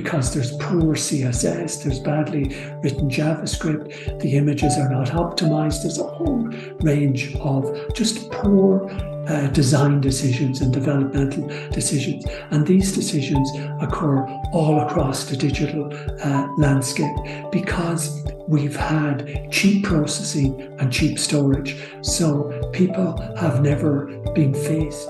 because there's poor CSS, there's badly written JavaScript, the images are not optimized. There's a whole range of just poor design decisions and developmental decisions. And these decisions occur all across the digital landscape because we've had cheap processing and cheap storage. So people have never been faced.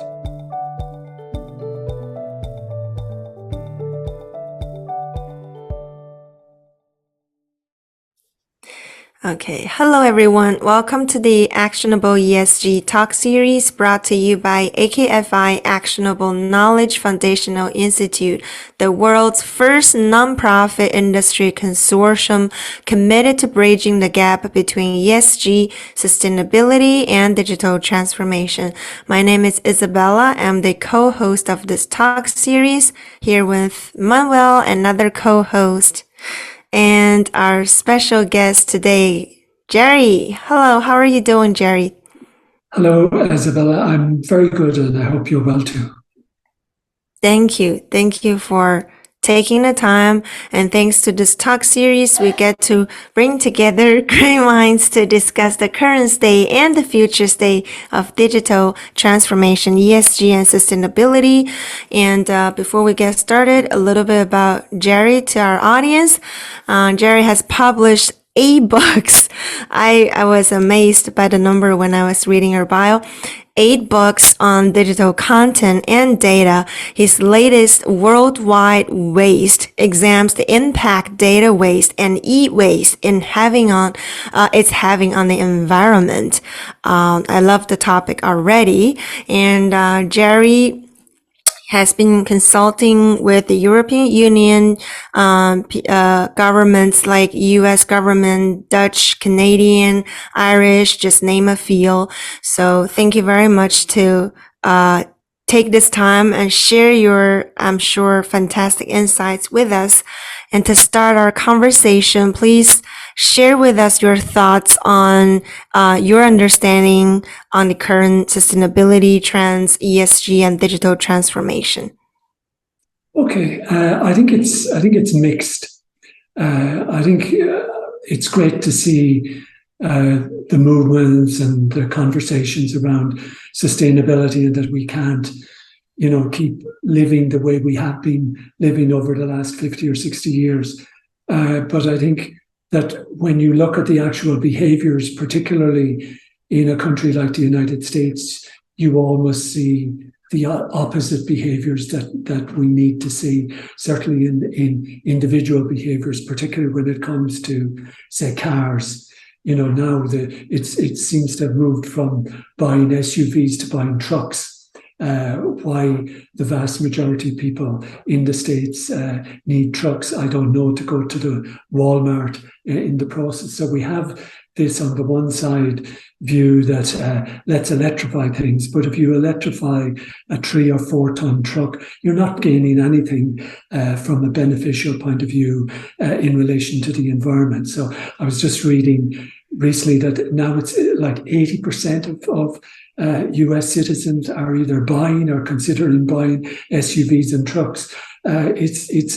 Okay, hello everyone. Welcome to the Actionable ESG Talks series brought to you by AKFI Actionable Knowledge Foundational Institute, the world's first nonprofit industry consortium committed to bridging the gap between ESG, sustainability, and digital transformation. My name is Isabella. I'm the co-host of this talk series here with Manuel, another co-host. And our special guest today, Gerry. Hello, how are you doing, Gerry? Hello, Isabella. I'm very good, and I hope you're well too. Thank you. Thank you for taking the time. And thanks to this talk series, we get to bring together great minds to discuss the current state and the future state of digital transformation, ESG, and sustainability. And before we get started, a little bit about Gerry to our audience. Gerry has published 8 books. I was amazed by the number when I was reading her bio. 8 books on digital content and data. His latest, Worldwide Waste, examines the impact data waste and e-waste having on the environment. I love the topic already. And Gerry has been consulting with the European Union, governments like US government, Dutch, Canadian, Irish, just name a few. So thank you very much to take this time and share your, I'm sure, fantastic insights with us. And to start our conversation, please share with us your thoughts on your understanding on the current sustainability trends, ESG, and digital transformation. Okay, I think it's mixed. I think it's great to see the movements and the conversations around sustainability, and that we can't, keep living the way we have been living over the last 50 or 60 years. But I think that when you look at the actual behaviors, particularly in a country like the United States, you almost see the opposite behaviors that we need to see, certainly in individual behaviors, particularly when it comes to, say, cars. Now it seems to have moved from buying SUVs to buying trucks. Why the vast majority of people in the States need trucks, I don't know, to go to the Walmart in the process. So we have this on the one side view that let's electrify things, but if you electrify a 3 or 4 ton truck, you're not gaining anything from a beneficial point of view in relation to the environment. So I was just reading recently that now it's like 80% of US citizens are either buying or considering buying SUVs and trucks. It's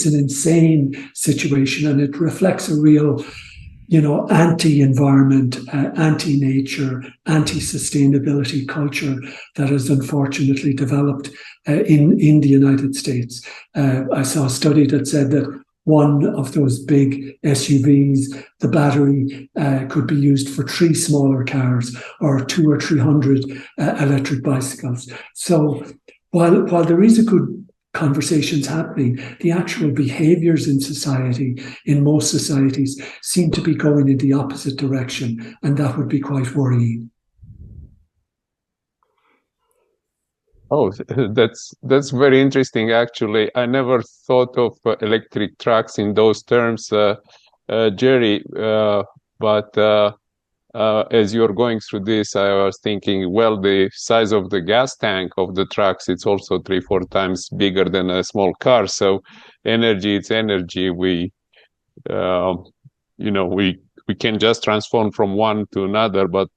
an insane situation, and it reflects a real, anti-environment, anti-nature, anti-sustainability culture that has unfortunately developed in the United States. I saw a study that said that one of those big SUVs, the battery could be used for 3 smaller cars or 200 or 300 electric bicycles. So while there is a good conversations happening, the actual behaviors in society, in most societies, seem to be going in the opposite direction, and that would be quite worrying. Oh, that's very interesting, actually. I never thought of electric trucks in those terms, Gerry, but as you're going through this, I was thinking, well, the size of the gas tank of the trucks, it's also 3-4 times bigger than a small car. So energy, it's energy. We can just transform from one to another, but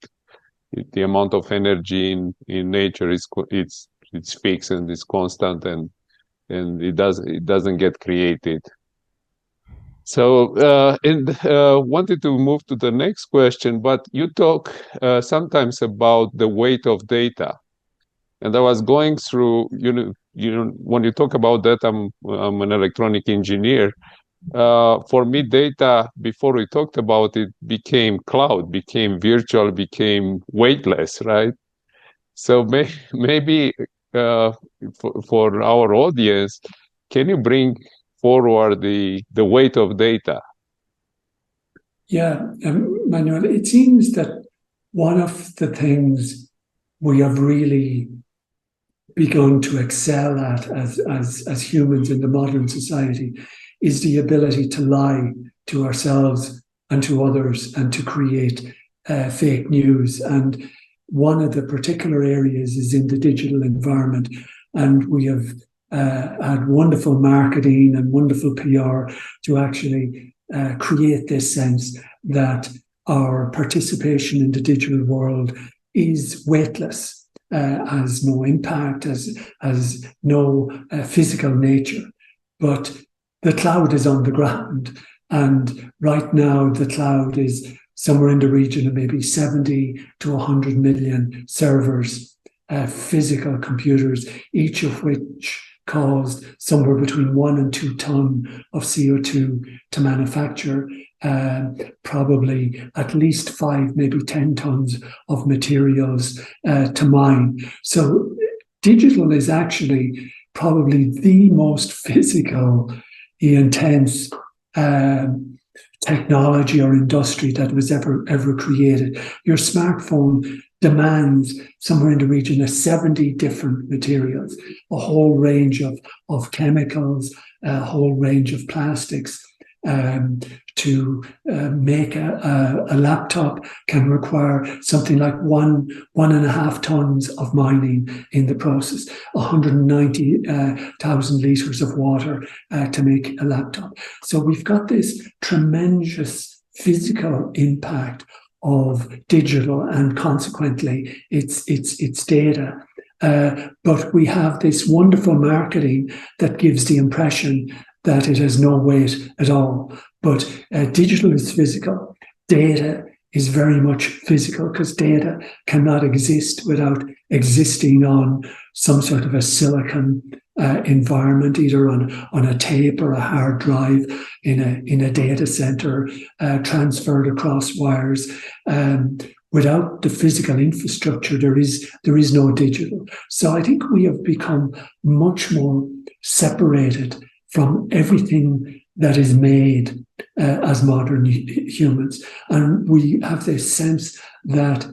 the amount of energy in nature it's fixed and it's constant, and and it doesn't get created. So, wanted to move to the next question, but you talk sometimes about the weight of data. And I was going through, when you talk about that, I'm an electronic engineer. For me, data, before we talked about it, became cloud, became virtual, became weightless, right? So maybe for our audience, can you bring forward the weight of data? Yeah, Manuel, it seems that one of the things we have really begun to excel at as humans in the modern society is the ability to lie to ourselves and to others and to create fake news. And one of the particular areas is in the digital environment. And we have had wonderful marketing and wonderful PR to actually create this sense that our participation in the digital world is weightless. Has no impact, has no physical nature. But the cloud is on the ground. And right now, the cloud is somewhere in the region of maybe 70 to 100 million servers, physical computers, each of which caused somewhere between 1 and 2 tons of CO2 to manufacture, probably at least 5, maybe 10 tons of materials to mine. So digital is actually probably the most physically intense technology or industry that was ever created. Your smartphone demands somewhere in the region of 70 different materials, a whole range of chemicals, a whole range of plastics. To make a laptop can require something like 1.5 tons of mining in the process, 190,000 liters of water to make a laptop. So we've got this tremendous physical impact of digital and consequently its data. But we have this wonderful marketing that gives the impression that it has no weight at all. But digital is physical. Data is very much physical because data cannot exist without existing on some sort of a silicon environment, either on a tape or a hard drive in a data center, transferred across wires. Without the physical infrastructure, there is no digital. So I think we have become much more separated from everything that is made as modern humans. And we have this sense that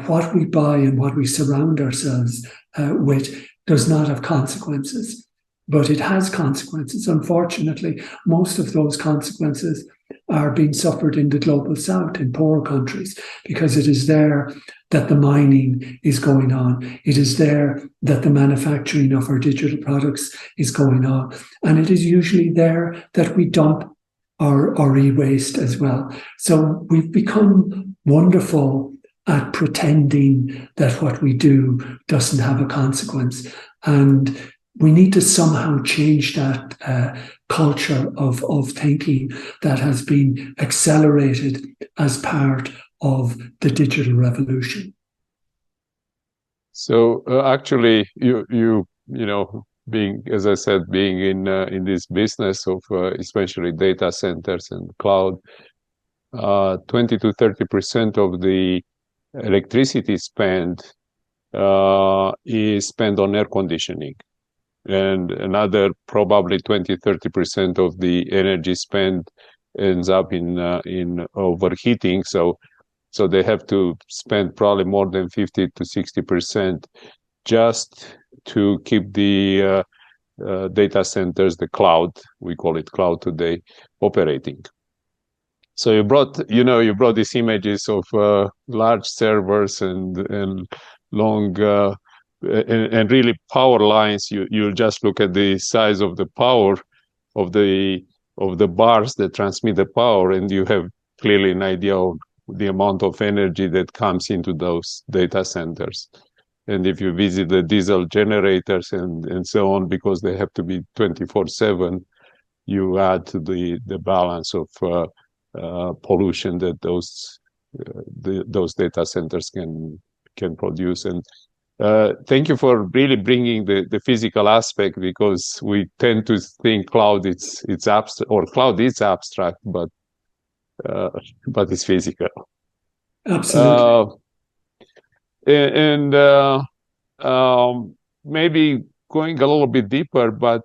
what we buy and what we surround ourselves with does not have consequences, but it has consequences. Unfortunately, most of those consequences are being suffered in the global south, in poor countries, because it is there that the mining is going on. It is there that the manufacturing of our digital products is going on. And it is usually there that we dump our e-waste as well. So we've become wonderful at pretending that what we do doesn't have a consequence. And we need to somehow change that culture of thinking that has been accelerated as part of the digital revolution. So actually, you know, being, as I said, being in this business of especially data centers and cloud, 20 to 30% of the electricity spent is spent on air conditioning. And another probably 20-30% of the energy spent ends up in overheating. So they have to spend probably more than 50 to 60% just to keep the data centers, the cloud, we call it cloud today, operating. So you brought these images of large servers and long and really power lines. You just look at the size of the power of the bars that transmit the power, and you have clearly an idea of the amount of energy that comes into those data centers. And if you visit the diesel generators and so on, because they have to be 24/7, you add to the balance of pollution that those data centers can produce. And thank you for really bringing the physical aspect, because we tend to think cloud it's abstract, or cloud is abstract, but it's physical. Absolutely. Maybe going a little bit deeper, but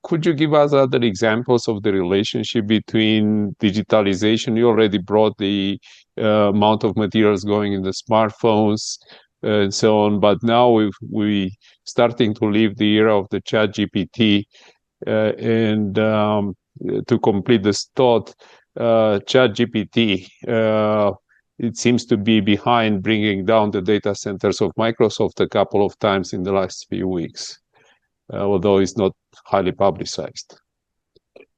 could you give us other examples of the relationship between digitalization? You already brought the amount of materials going in the smartphones and so on, but now we starting to live the era of the ChatGPT, and to complete this thought, ChatGPT, it seems to be behind bringing down the data centers of Microsoft a couple of times in the last few weeks, although it's not highly publicized.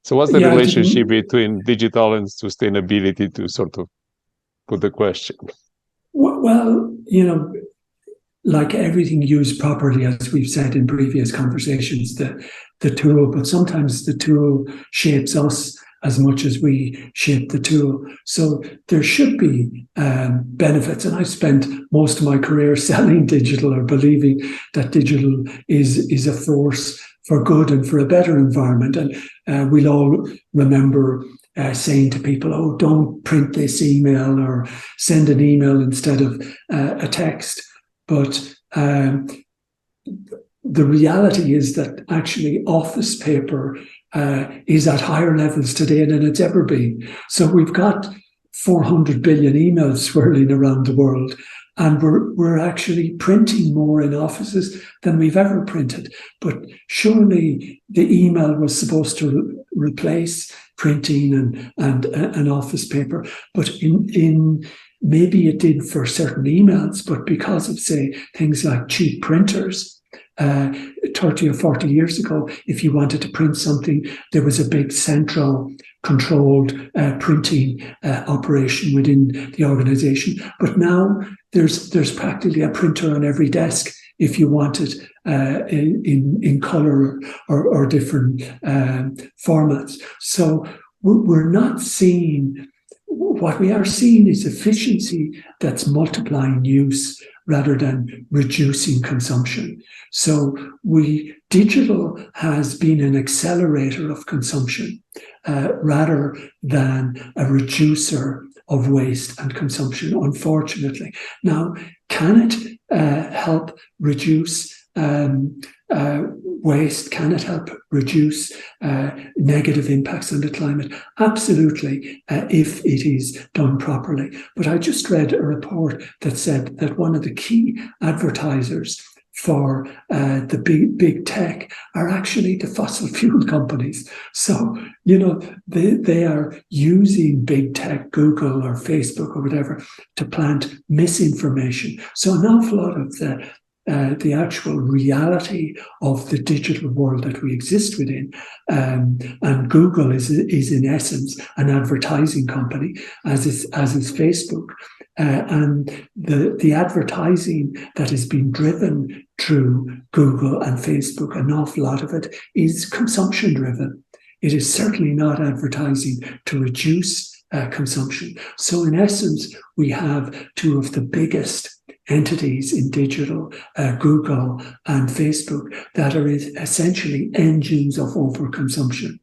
So what's the relationship between digital and sustainability, to sort of put the question? Well, like everything used properly, as we've said in previous conversations, the tool, but sometimes the tool shapes us as much as we shape the tool. So there should be benefits. And I spent most of my career selling digital, or believing that digital is a force for good and for a better environment. And we'll all remember saying to people, oh, don't print this email, or send an email instead of a text. But the reality is that actually office paper is at higher levels today than it's ever been. So we've got 400 billion emails swirling around the world, and we're actually printing more in offices than we've ever printed. But surely the email was supposed to replace printing and office paper, but in maybe it did for certain emails, but because of, say, things like cheap printers, 30 or 40 years ago, if you wanted to print something, there was a big central controlled printing operation within the organization. But now there's practically a printer on every desk if you want it in color or different formats. So we're not seeing, what we are seeing is efficiency that's multiplying use rather than reducing consumption. So digital has been an accelerator of consumption rather than a reducer of waste and consumption, unfortunately. Now, can it help reduce waste? Can it help reduce negative impacts on the climate? Absolutely, if it is done properly. But I just read a report that said that one of the key advertisers for the big tech are actually the fossil fuel companies. So, they are using big tech, Google or Facebook or whatever, to plant misinformation. So an awful lot of the actual reality of the digital world that we exist within. And Google is in essence an advertising company, as is Facebook. And the advertising that is being driven through Google and Facebook, an awful lot of it is consumption driven. It is certainly not advertising to reduce consumption. So in essence, we have two of the biggest entities in digital, Google and Facebook, that are essentially engines of overconsumption.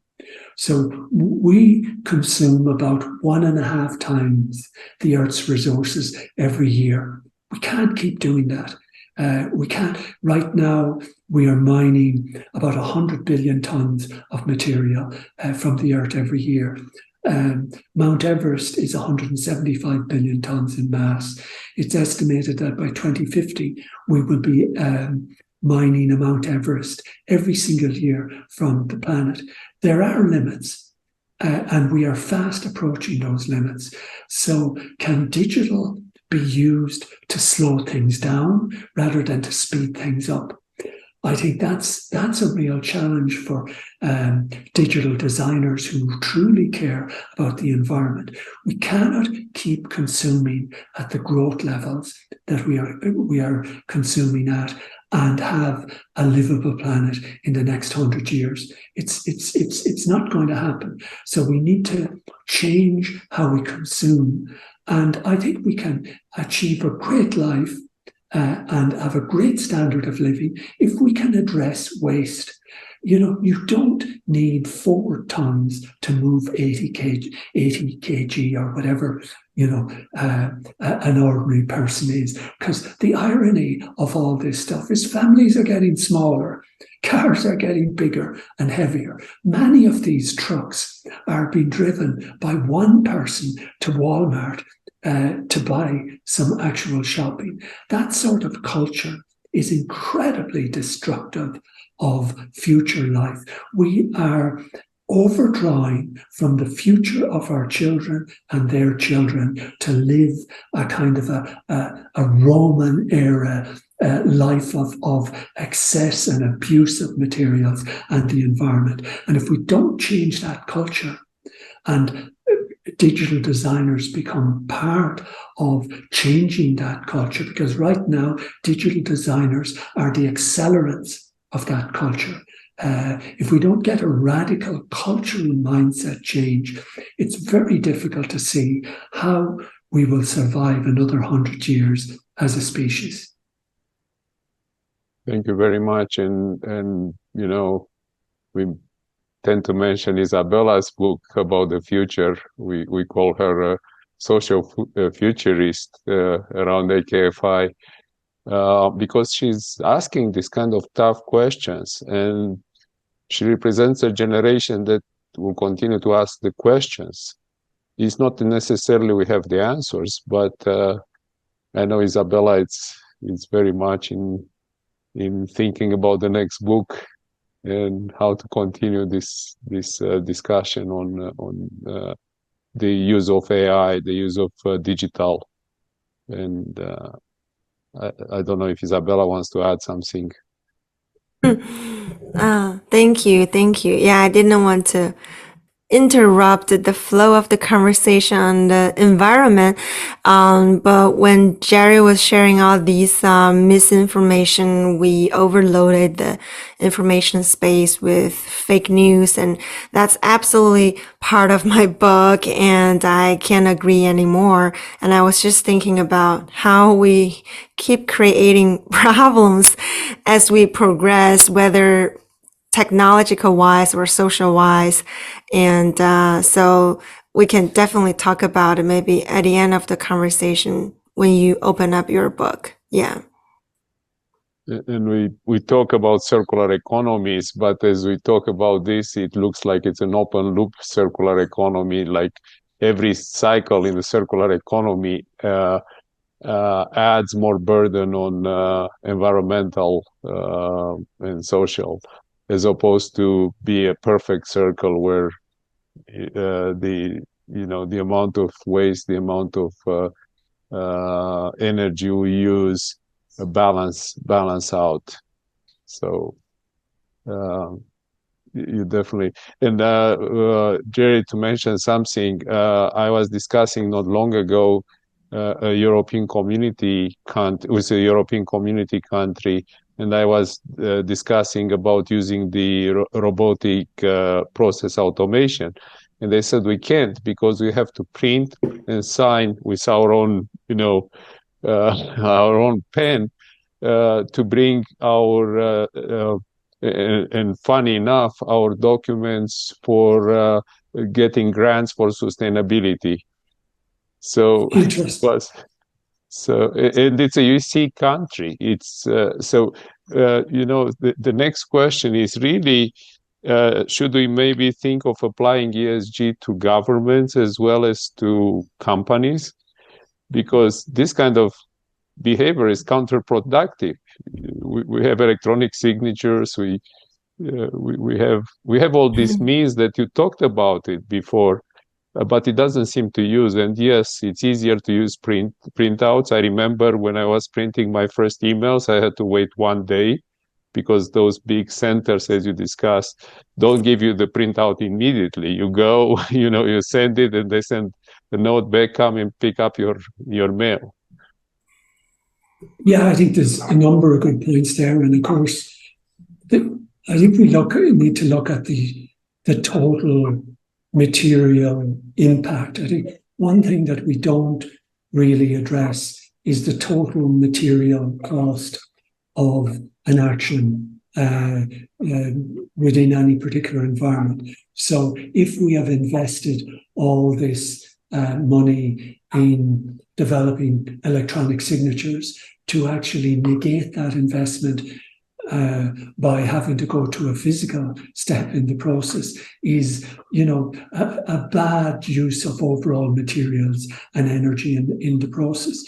So we consume about 1.5 times the Earth's resources every year. We can't keep doing that. We can't. Right now, we are mining about 100 billion tons of material from the Earth every year. Mount Everest is 175 billion tons in mass. It's estimated that by 2050, we will be mining a Mount Everest every single year from the planet. There are limits, and we are fast approaching those limits. So can digital be used to slow things down rather than to speed things up? I think that's a real challenge for digital designers who truly care about the environment. We cannot keep consuming at the growth levels that we are consuming at and have a livable planet in the next 100 years. It's not going to happen. So we need to change how we consume. And I think we can achieve a great life and have a great standard of living if we can address waste. You don't need 4 tons to move 80 kg or whatever, an ordinary person is. Because the irony of all this stuff is families are getting smaller, cars are getting bigger and heavier. Many of these trucks are being driven by one person to Walmart to buy some actual shopping. That sort of culture is incredibly destructive of future life. We are overdrawing from the future of our children and their children to live a kind of a Roman era life of excess and abuse of materials and the environment. And if we don't change that culture, and digital designers become part of changing that culture, because right now digital designers are the accelerants of that culture. If we don't get a radical cultural mindset change, it's very difficult to see how we will survive another 100 years as a species. Thank you very much. And we tend to mention Isabella's book about the future. We call her a social futurist around AKFI because she's asking this kind of tough questions, and she represents a generation that will continue to ask the questions. It's not necessarily we have the answers, but I know Isabella, it's very much in thinking about the next book and how to continue this discussion on the use of AI, the use of digital, and I don't know if Isabella wants to add something. Thank you. Yeah, I didn't want to interrupt the flow of the conversation on the environment. But when Gerry was sharing all these misinformation, we overloaded the information space with fake news. And that's absolutely part of my book. And I can't agree anymore. And I was just thinking about how we keep creating problems as we progress, whether technological wise or social wise. And so we can definitely talk about it maybe at the end of the conversation when you open up your book. Yeah. And we talk about circular economies, but as we talk about this, it looks like it's an open loop circular economy. Like every cycle in the circular economy adds more burden on environmental and social, as opposed to be a perfect circle where the amount of waste, the amount of energy we use balance out. So you definitely, and Gerry, to mention something, I was discussing not long ago a European community with a European community country, and I was discussing about using the robotic process automation. And they said we can't because we have to print and sign with our own, our own pen to bring our, and funny enough, our documents for getting grants for sustainability. So Interesting. So, and it's a UC country. It's the next question is really, should we maybe think of applying ESG to governments as well as to companies? Because this kind of behavior is counterproductive. We have electronic signatures. We have all these means that you talked about it before. But it doesn't seem to use. And yes, it's easier to use printouts. I remember when I was printing my first emails, I had to wait 1 day because those big centers, as you discussed, don't give you the printout immediately. You go, you send it, and they send the note back, come and pick up your mail. Yeah, I think there's a number of good points there, and of course, I think we need to look at the total material impact. I think one thing that we don't really address is the total material cost of an action within any particular environment. So if we have invested all this money in developing electronic signatures, to actually negate that investment by having to go to a physical step in the process is, a bad use of overall materials and energy in the process.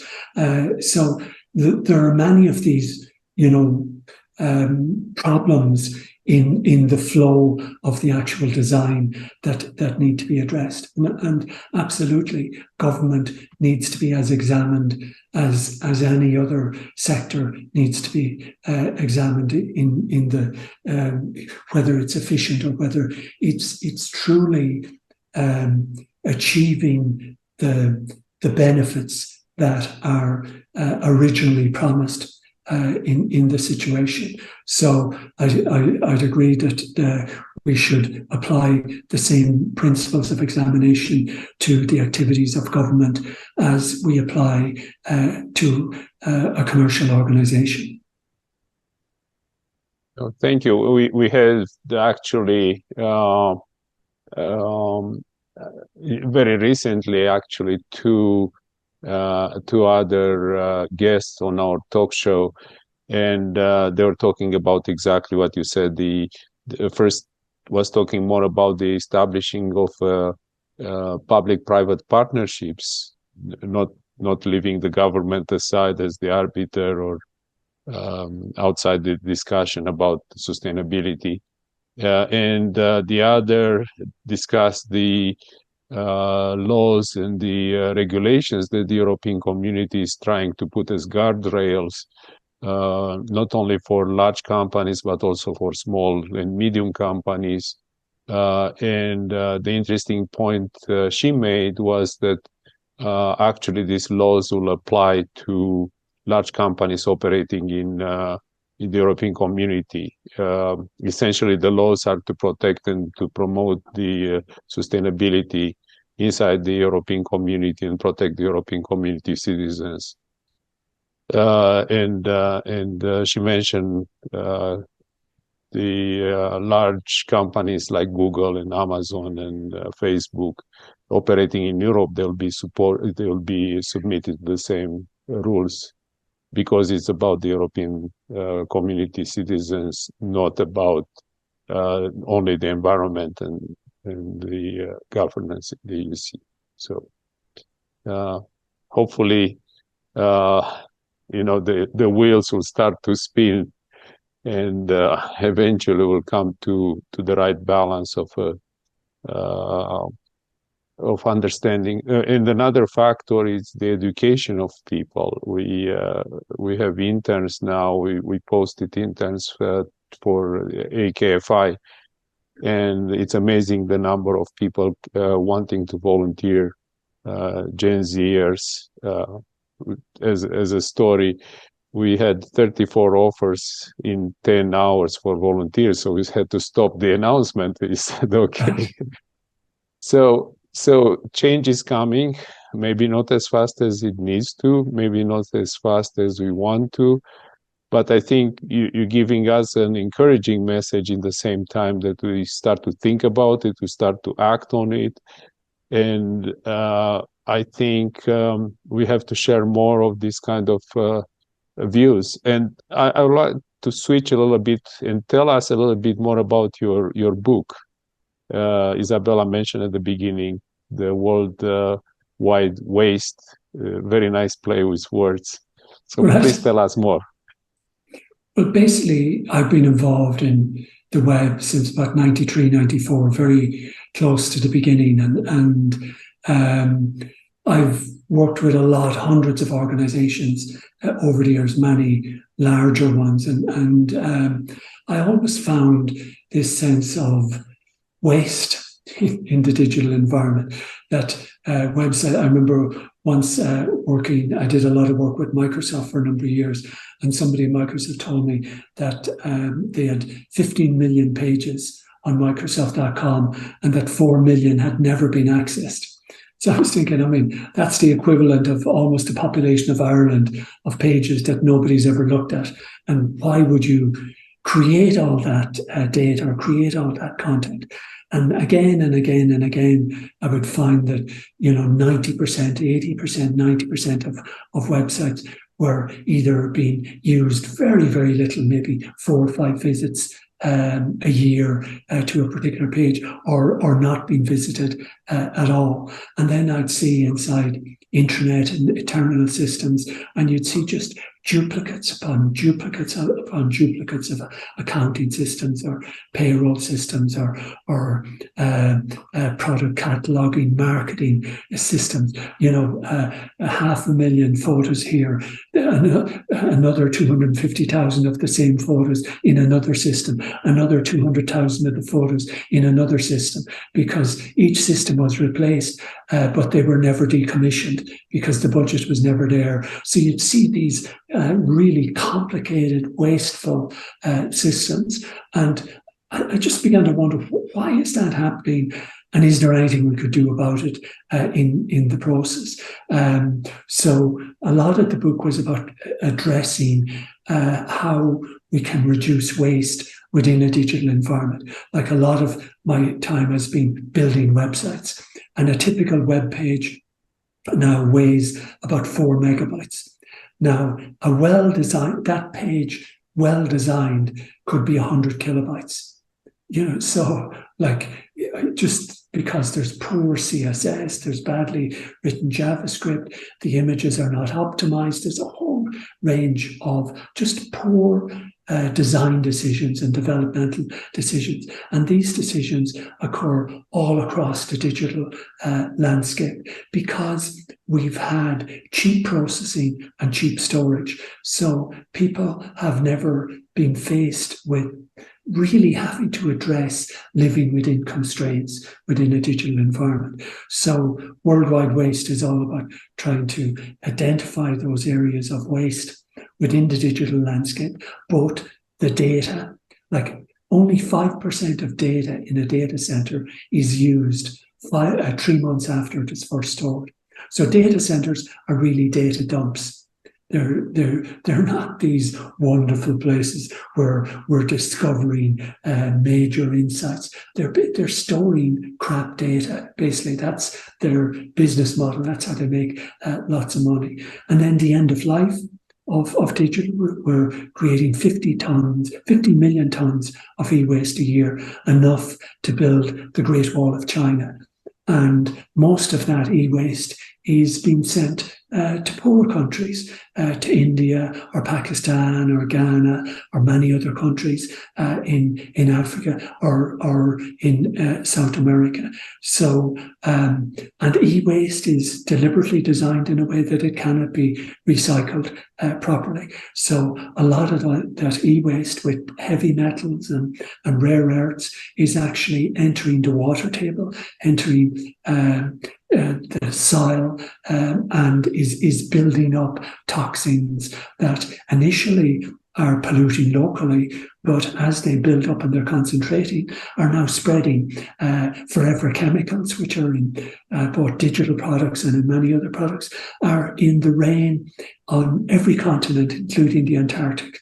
So there are many of these, problems in the flow of the actual design that need to be addressed. And absolutely, government needs to be as examined as any other sector needs to be examined in the whether it's efficient or whether it's truly achieving the benefits that are originally promised in the situation. So I'd agree that we should apply the same principles of examination to the activities of government as we apply to a commercial organization. Oh, thank you. We had actually very recently two other guests on our talk show, and they were talking about exactly what you said. The first was talking more about the establishing of public-private partnerships, not leaving the government aside as the arbiter or outside the discussion about sustainability. And the other discussed the laws and the regulations that the European Community is trying to put as guardrails, not only for large companies, but also for small and medium companies. And the interesting point she made was that actually these laws will apply to large companies operating in the European Community. Essentially, the laws are to protect and to promote the sustainability inside the European Community and protect the European Community citizens. And she mentioned the large companies like Google and Amazon and Facebook operating in Europe. They'll be submitted to the same rules, because it's about the European Community citizens, not about only the environment and the governance in the EUC. So hopefully, the wheels will start to spin, and eventually will come to the right balance of understanding. And another factor is the education of people. We have interns now. We posted interns for AKFI, and it's amazing the number of people wanting to volunteer. Gen Zers, as a story, we had 34 offers in 10 hours for volunteers, so we had to stop the announcement. We said, okay. So change is coming, maybe not as fast as it needs to, maybe not as fast as we want to, but I think you're giving us an encouraging message in the same time that we start to think about it, we start to act on it. And I think we have to share more of this kind of views. And I would like to switch a little bit and tell us a little bit more about your book. Isabella mentioned at the beginning the World Wide Waste. Very nice play with words. So right. Please tell us more. Well, basically, I've been involved in the web since about 93, 94, very close to the beginning. And I've worked with a lot, hundreds of organizations over the years, many larger ones. And I always found this sense of waste in the digital environment. That website, I remember once I did a lot of work with Microsoft for a number of years, and somebody at Microsoft told me that they had 15 million pages on Microsoft.com and that 4 million had never been accessed. So I was thinking, I mean, that's the equivalent of almost the population of Ireland of pages that nobody's ever looked at. And why would you create all that data or create all that content? And again and again and again, I would find that, 90%, 80%, 90% of websites were either being used very, very little, maybe 4 or 5 visits a year to a particular page, or not being visited at all. And then I'd see inside intranet and terminal systems, and you'd see just duplicates upon duplicates upon duplicates of accounting systems or payroll systems or product cataloging, marketing systems. 500,000 photos here, another 250,000 of the same photos in another system, another 200,000 of the photos in another system, because each system was replaced, but they were never decommissioned because the budget was never there. So you'd see these really complicated, wasteful systems. And I just began to wonder, why is that happening? And is there anything we could do about it in the process? So a lot of the book was about addressing how we can reduce waste within a digital environment. Like, a lot of my time has been building websites, and a typical web page now weighs about 4 megabytes. Now, that page, well-designed, could be 100 kilobytes. So just because there's poor CSS, there's badly written JavaScript, the images are not optimized, there's a whole range of just poor design decisions and developmental decisions. And these decisions occur all across the digital landscape because we've had cheap processing and cheap storage. So people have never been faced with really having to address living within constraints within a digital environment. So Worldwide Waste is all about trying to identify those areas of waste within the digital landscape, both the data, like only 5% of data in a data center is used 3 months after it is first stored. So data centers are really data dumps. They're not these wonderful places where we're discovering major insights. They're storing crap data. Basically, that's their business model. That's how they make lots of money. And then the end of life of digital, we're creating 50 million tons of e-waste a year, enough to build the Great Wall of China. And most of that e-waste is being sent to poor countries, to India or Pakistan or Ghana or many other countries in Africa or in South America. So, and e-waste is deliberately designed in a way that it cannot be recycled properly. So a lot of that e-waste with heavy metals and rare earths is actually entering the water table, entering the soil, and is building up toxins that initially are polluting locally, but as they build up and they're concentrating, are now spreading. Forever chemicals, which are in both digital products and in many other products, are in the rain on every continent, including the Antarctic.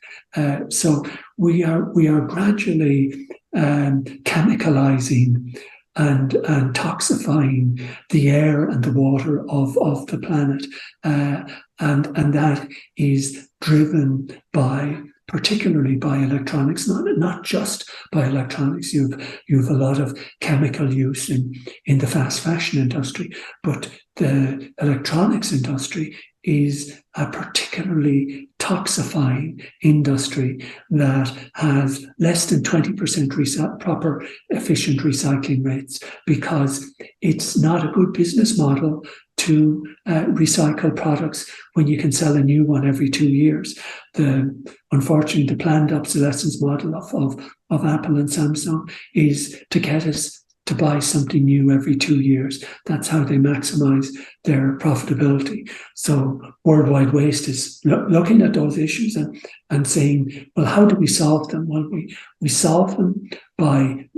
So we are gradually chemicalizing and toxifying the air and the water of the planet. And that is driven particularly by electronics, not just by electronics. You've a lot of chemical use in the fast fashion industry, but the electronics industry is a particularly toxifying industry that has less than 20% proper efficient recycling rates, because it's not a good business model to recycle products when you can sell a new one every 2 years. Unfortunately, the planned obsolescence model of Apple and Samsung is to get us to buy something new every 2 years. That's how they maximize their profitability. So worldwide waste is looking at those issues and saying, well, how do we solve them? Well, we solve them by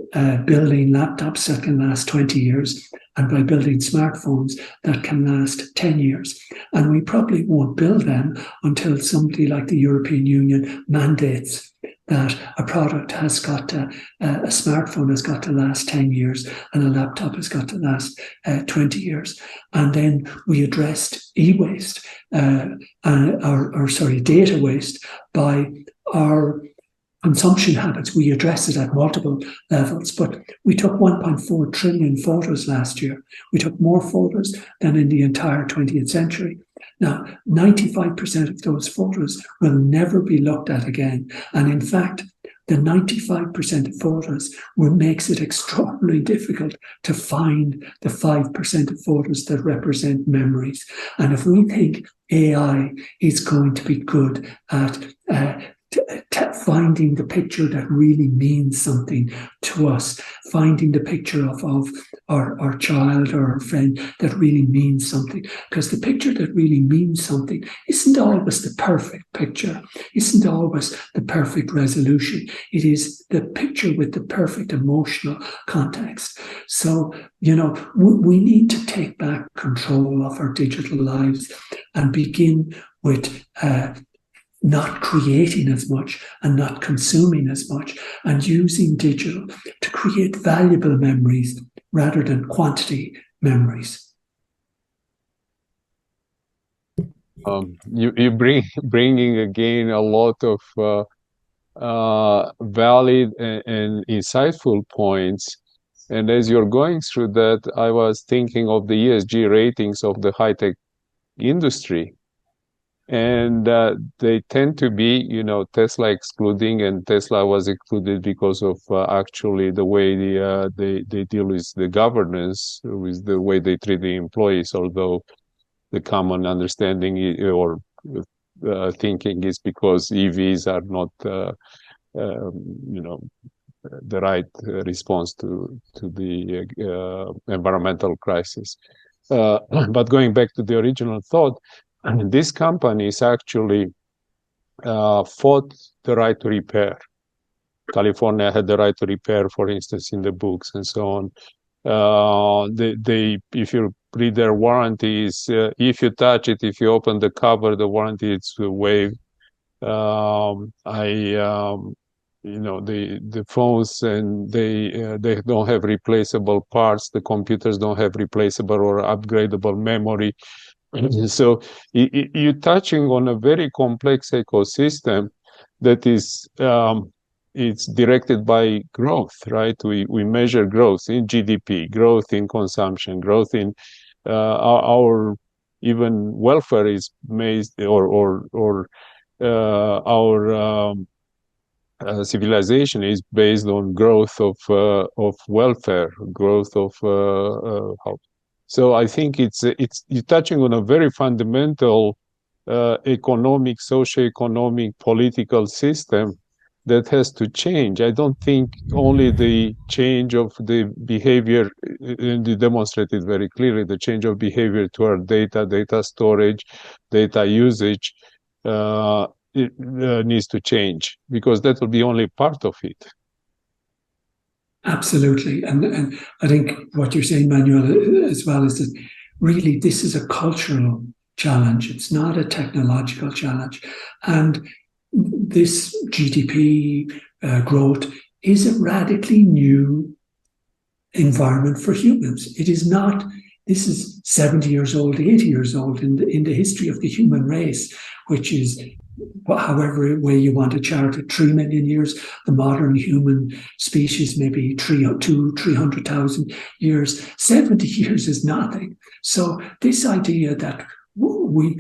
building laptops that can last 20 years and by building smartphones that can last 10 years. And we probably won't build them until somebody like the European Union mandates that a product has got to, a smartphone has got to last 10 years and a laptop has got to last 20 years. And then we addressed e-waste, data waste by our consumption habits. We addressed it at multiple levels, but we took 1.4 trillion photos last year. We took more photos than in the entire 20th century. Now, 95% of those photos will never be looked at again. And in fact, the 95% of photos makes it extraordinarily difficult to find the 5% of photos that represent memories. And if we think AI is going to be good at finding the picture that really means something to us, finding the picture of our child or our friend that really means something. Because the picture that really means something isn't always the perfect picture, isn't always the perfect resolution. It is the picture with the perfect emotional context. So, we need to take back control of our digital lives and begin with not creating as much and not consuming as much, and using digital to create valuable memories rather than quantity memories. You bringing again a lot of valid and insightful points. And as you're going through that, I was thinking of the ESG ratings of the high-tech industry. And they tend to be, Tesla excluding, and Tesla was excluded because of actually the way they deal with the governance, with the way they treat the employees, although the common understanding or thinking is because EVs are not, the right response to the environmental crisis. But going back to the original thought, these companies actually fought the right to repair. California had the right to repair, for instance, in the books and so on. If you read their warranties, if you touch it, if you open the cover, the warranty is waived. The phones, and they don't have replaceable parts. The computers don't have replaceable or upgradable memory. So you're touching on a very complex ecosystem that is it's directed by growth, right? We measure growth in GDP, growth in consumption, growth in our even welfare is based, or our civilization is based on growth of welfare, growth of health. So I think you're touching on a very fundamental economic, socio-economic, political system that has to change. I don't think only the change of the behavior, and you demonstrated very clearly, the change of behavior toward data storage, data usage, it needs to change, because that will be only part of it. Absolutely. And I think what you're saying, Manuel, as well, is that really this is a cultural challenge. It's not a technological challenge. And this GDP growth is a radically new environment for humans. It is not, this is 70 years old, 80 years old in the history of the human race, which is, however way you want to chart it, 3 million years. The modern human species maybe 300,000 years. 70 years is nothing. So this idea that we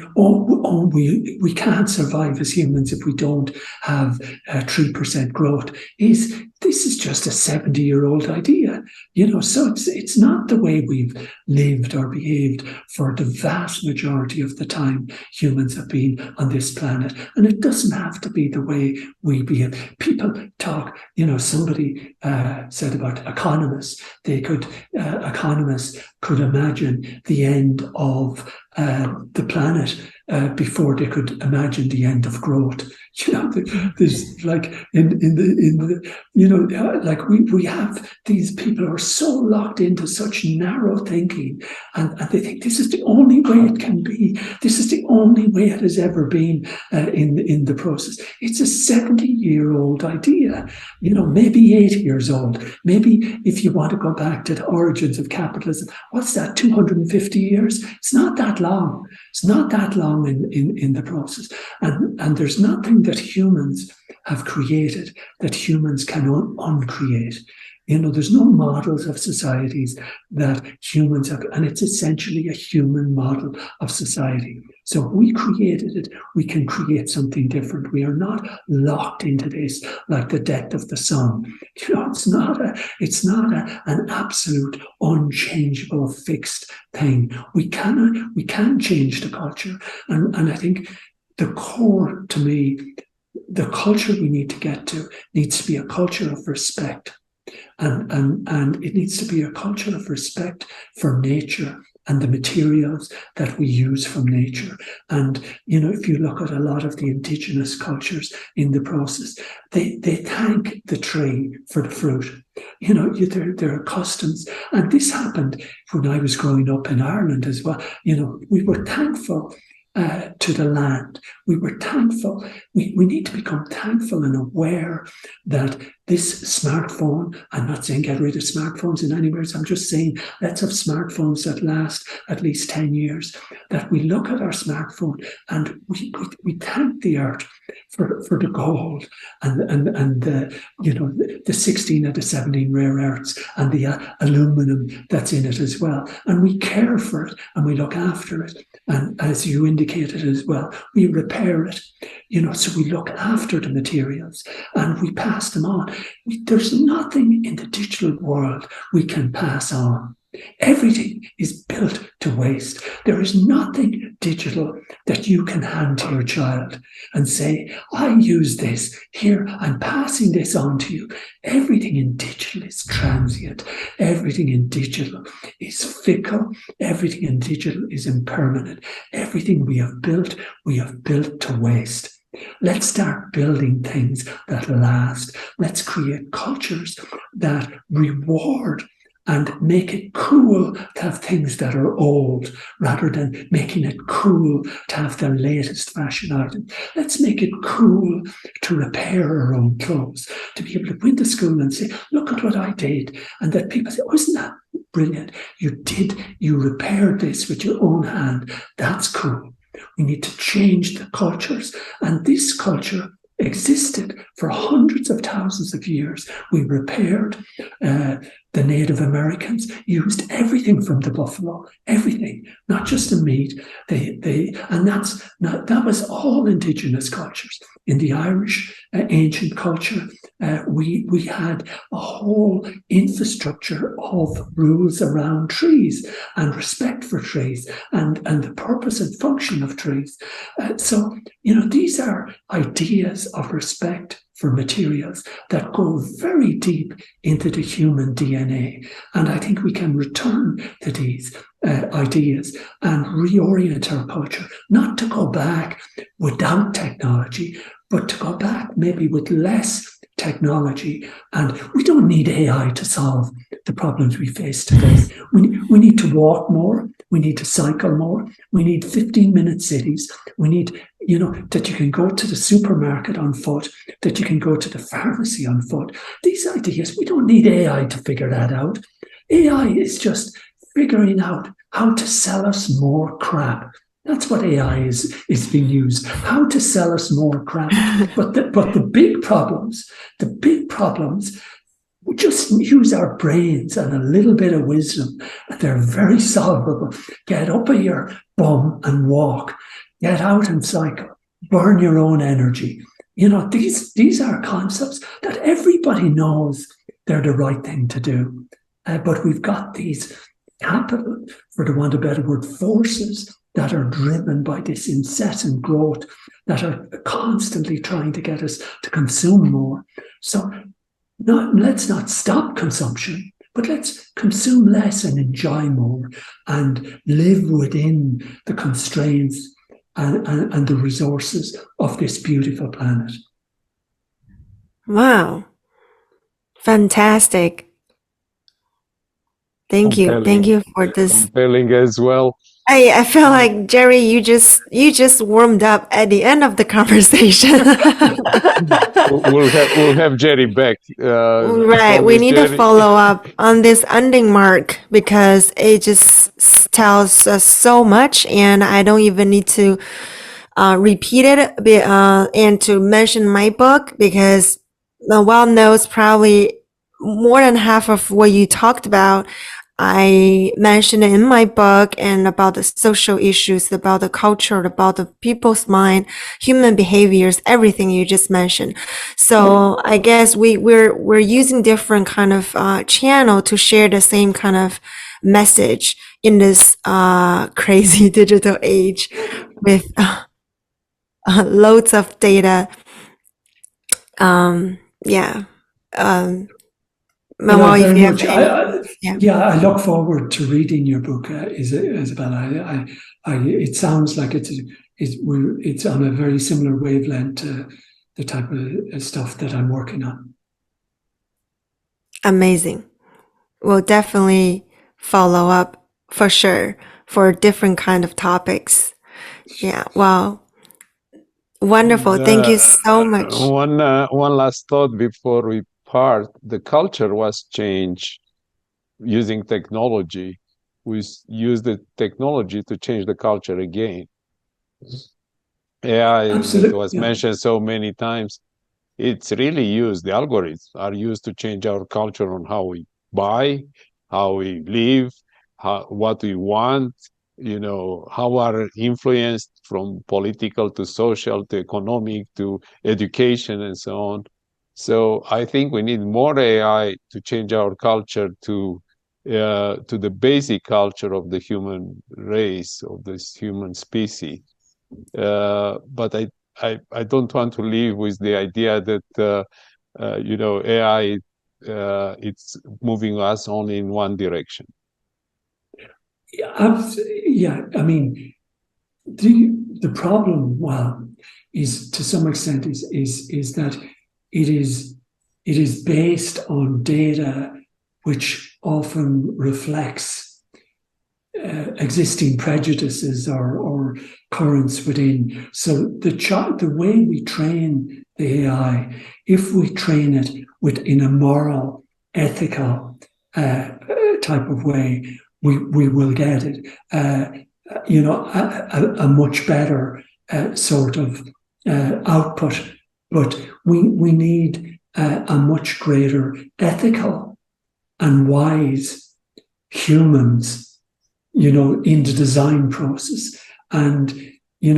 can't survive as humans if we don't have 3% growth is this is just a 70-year-old idea, so it's not the way we've lived or behaved for the vast majority of the time humans have been on this planet. And it doesn't have to be the way we behave. People talk, somebody said about economists. Economists could imagine the end of the planet before they could imagine the end of growth. There's like we have these people who are so locked into such narrow thinking, and they think this is the only way it can be. This is the only way it has ever been in the process. It's a 70-year-old idea, maybe 80 years old. Maybe if you want to go back to the origins of capitalism, what's that, 250 years? It's not that long. It's not that long in the process. And there's nothing that humans have created that humans can uncreate. There's no models of societies that humans have, and it's essentially a human model of society. So if we created it, we can create something different. We are not locked into this like the death of the sun. It's not an absolute unchangeable fixed thing. We can change the culture. And I think the core, to me, the culture we need to get to needs to be a culture of respect. And it needs to be a culture of respect for nature and the materials that we use from nature. And, if you look at a lot of the indigenous cultures in the process, they thank the tree for the fruit. There are customs. And this happened when I was growing up in Ireland as well. We were thankful to the land. We were thankful. We need to become thankful and aware that this smartphone, I'm not saying get rid of smartphones in any ways, I'm just saying let's have smartphones that last at least 10 years, that we look at our smartphone and we thank the earth for the gold and the 16 of the 17 rare earths and the aluminum that's in it as well. And we care for it and we look after it. And as you indicated as well, we repair it, so we look after the materials and we pass them on. There's nothing in the digital world we can pass on. Everything is built to waste. There is nothing digital that you can hand to your child and say, I use this. Here, I'm passing this on to you. Everything in digital is transient. Everything in digital is fickle. Everything in digital is impermanent. Everything we have built to waste. Let's start building things that last. Let's create cultures that reward and make it cool to have things that are old rather than making it cool to have the latest fashion item. Let's make it cool to repair our own clothes, to be able to go into school and say, look at what I did. And that people say, oh, isn't that brilliant? You repaired this with your own hand. That's cool. We need to change the cultures. And this culture existed for hundreds of thousands of years. We repaired. The Native Americans used everything from the buffalo, everything, not just the meat. That was all indigenous cultures. In the Irish ancient culture, we had a whole infrastructure of rules around trees and respect for trees and the purpose and function of trees. So these are ideas of respect for materials that go very deep into the human DNA. And I think we can return to these ideas and reorient our culture, not to go back without technology, but to go back maybe with less technology. And we don't need AI to solve the problems we face today. We need to walk more. We need to cycle more. We need 15-minute cities. We need, that you can go to the supermarket on foot, that you can go to the pharmacy on foot. These ideas, we don't need AI to figure that out. AI is just figuring out how to sell us more crap. That's what AI is being used. How to sell us more crap. But the big problems, we just use our brains and a little bit of wisdom. They're very solvable. Get up of your bum and walk. Get out and cycle. Burn your own energy. these are concepts that everybody knows they're the right thing to do. But we've got these capital, for the want of a better word, forces that are driven by this incessant growth, that are constantly trying to get us to consume more. So let's not stop consumption, but let's consume less and enjoy more and live within the constraints and the resources of this beautiful planet. Wow. Fantastic. Thank you. Thank you for this. Compelling as well. I feel like, Gerry, you just warmed up at the end of the conversation. We'll have Gerry back. Right. We need to follow up on this ending mark because it just tells us so much, and I don't even need to repeat it and to mention my book because the well knows probably more than half of what you talked about. I mentioned it in my book, and about the social issues, about the culture, about the people's mind, human behaviors, everything you just mentioned. So I guess we're using different kind of channel to share the same kind of message in this crazy digital age with loads of data. Manuel, if you have I look forward to reading your book, Isabella. It sounds like it's on a very similar wavelength to the type of stuff that I'm working on. Amazing. We'll definitely follow up for sure for different kind of topics. Yeah. Wow. Wonderful. Thank you so much. One last thought before we part. The culture was changed using technology. We use the technology to change the culture again. AI, it was mentioned so many times. It's really used. The algorithms are used to change our culture on how we buy, how we live, what we want, how are influenced from political to social to economic to education and so on. So I think we need more AI to change our culture to the basic culture of the human race, of this human species. But I don't want to live with the idea that AI it's moving us only in one direction. Yeah, I mean, the problem, is to some extent is that it is based on data which often reflects existing prejudices or currents within. So the way we train the AI, if we train it in a moral, ethical type of way, we will get it. A much better sort of output. But we need a much greater ethical and wise humans, in the design process. And,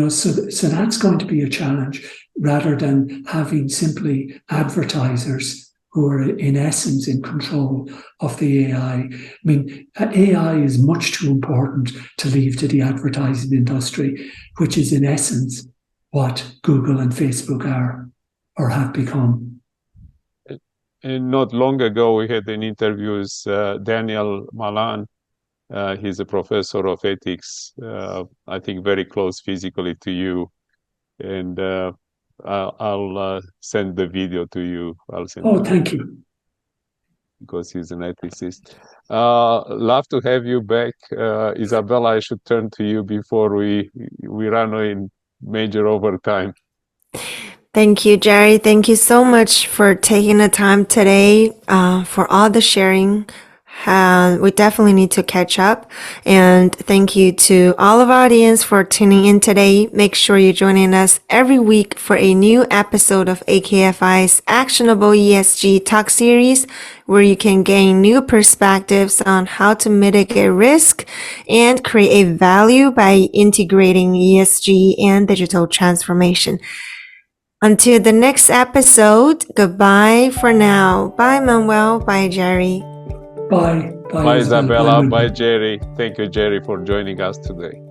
so that's going to be a challenge rather than having simply advertisers who are in essence in control of the AI. I mean, AI is much too important to leave to the advertising industry, which is in essence what Google and Facebook are or have become. And not long ago, we had an interview with Daniel Malan. He's a professor of ethics, I think very close physically to you. And I'll send the video to you. Thank you. Because he's an ethicist. Love to have you back. Isabella, I should turn to you before we run in major overtime. Thank you, Gerry. Thank you so much for taking the time today for all the sharing. We definitely need to catch up. And thank you to all of our audience for tuning in today. Make sure you're joining us every week for a new episode of AKFI's Actionable ESG Talks series, where you can gain new perspectives on how to mitigate risk and create value by integrating ESG and digital transformation. Until the next episode, goodbye for now. Bye, Manuel. Bye, Jerry. Bye. Bye, Isabella. Manuel. Bye, Gerry. Thank you, Gerry, for joining us today.